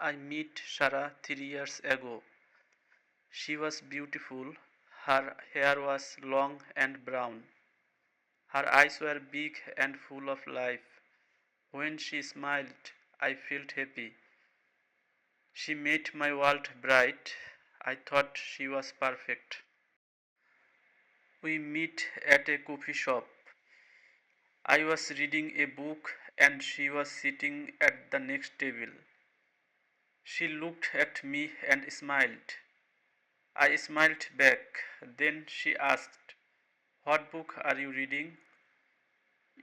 I met Sarah 3 years ago. She was beautiful. Her hair was long and brown. Her eyes were big and full of life. When she smiled, I felt happy. She made my world bright. I thought she was perfect. We met at a coffee shop. I was reading a book and she was sitting at the next table. She looked at me and smiled. I smiled back. Then she asked, "What book are you reading?"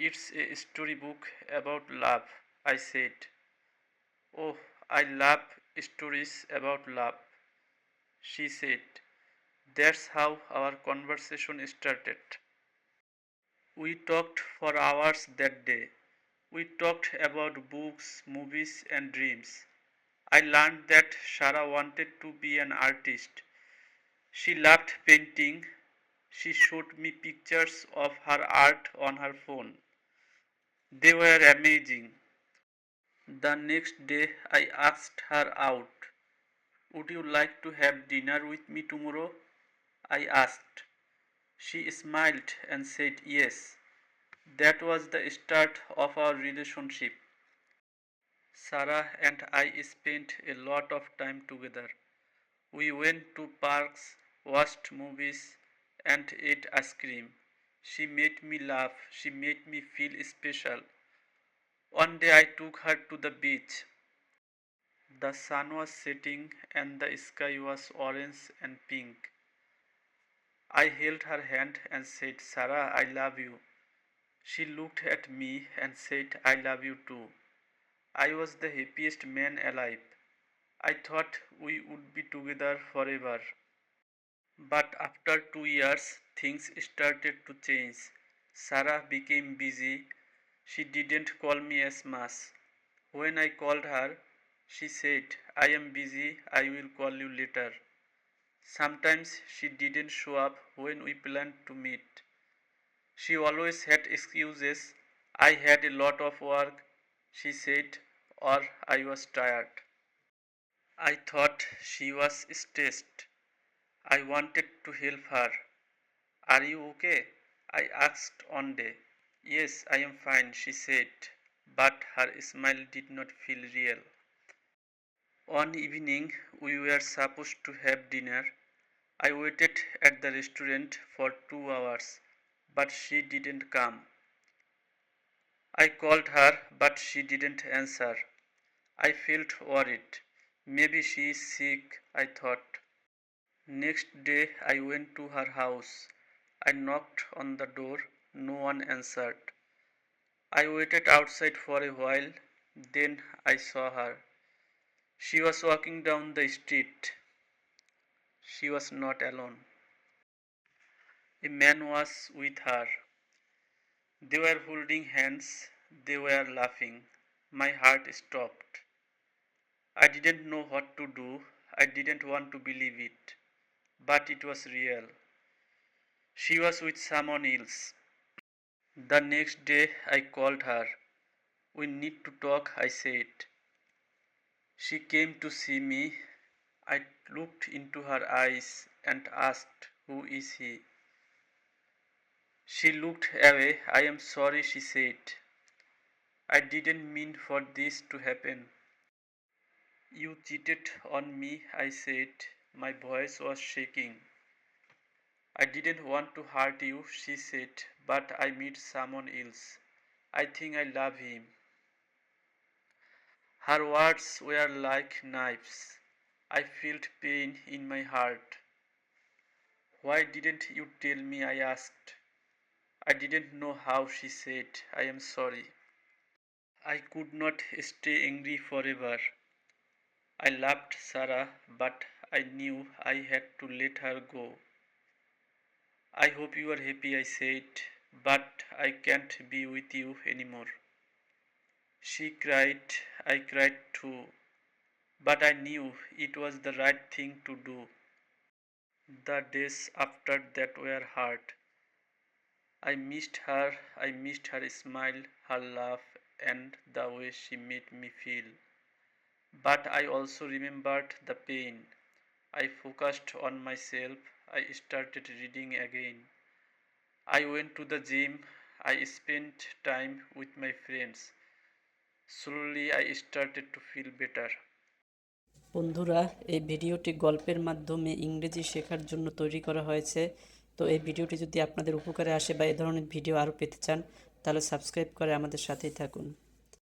"It's a storybook about love," I said. "Oh, I love stories about love," she said. That's how our conversation started. We talked for hours that day. We talked about books, movies, and dreams. I learned that Sarah wanted to be an artist. She loved painting. She showed me pictures of her art on her phone. They were amazing. The next day, I asked her out. "Would you like to have dinner with me tomorrow?" I asked. She smiled and said yes. That was the start of our relationship. Sarah and I spent a lot of time together. We went to parks, watched movies, and ate ice cream. She made me laugh. She made me feel special. One day I took her to the beach. The sun was setting and the sky was orange and pink. I held her hand and said, "Sarah, I love you." She looked at me and said, "I love you too." I was the happiest man alive. I thought we would be together forever. But after 2 years, things started to change. Sarah became busy. She didn't call me as much. When I called her, she said, "I am busy, I will call you later." Sometimes she didn't show up when we planned to meet. She always had excuses. "I had a lot of work," she said, or "I was tired." I thought she was stressed. I wanted to help her. "Are you okay?" I asked one day. "Yes, I am fine," she said, but her smile did not feel real. One evening, we were supposed to have dinner. I waited at the restaurant for 2 hours, but she didn't come. I called her, but she didn't answer. I felt worried. Maybe she is sick, I thought. Next day, I went to her house. I knocked on the door. No one answered. I waited outside for a while. Then I saw her. She was walking down the street. She was not alone. A man was with her. They were holding hands. They were laughing. My heart stopped. I didn't know what to do. I didn't want to believe it. But it was real. She was with someone else. The next day I called her. "We need to talk," I said. She came to see me. I looked into her eyes and asked, "Who is he?" She looked away. "I am sorry," she said. "I didn't mean for this to happen." "You cheated on me," I said. My voice was shaking. "I didn't want to hurt you," she said, "but I met someone else. I think I love him." Her words were like knives. I felt pain in my heart. "Why didn't you tell me?" I asked. "I didn't know how," she said. "I am sorry." I could not stay angry forever. I loved Sarah, but I knew I had to let her go. "I hope you are happy," I said, "but I can't be with you anymore." She cried. I cried too. But I knew it was the right thing to do. The days after that were hard. I missed her. I missed her smile, her laugh, and the way she made me feel. But I also remembered the pain. I focused on myself. I started reading again. I went to the gym. I spent time with my friends. Slowly, I started to feel better. বন্ধুরা, এই ভিডিওটি গল্পের মাধ্যমে ইংরেজি শেখার জন্য তৈরি করা হয়েছে। তো এই ভিডিওটি যদি আপনাদের উপকারে আসে বা এই ধরনের ভিডিও আরও পেতে চান, তাহলে সাবস্ক্রাইব করে আমাদের সাথেই থাকুন।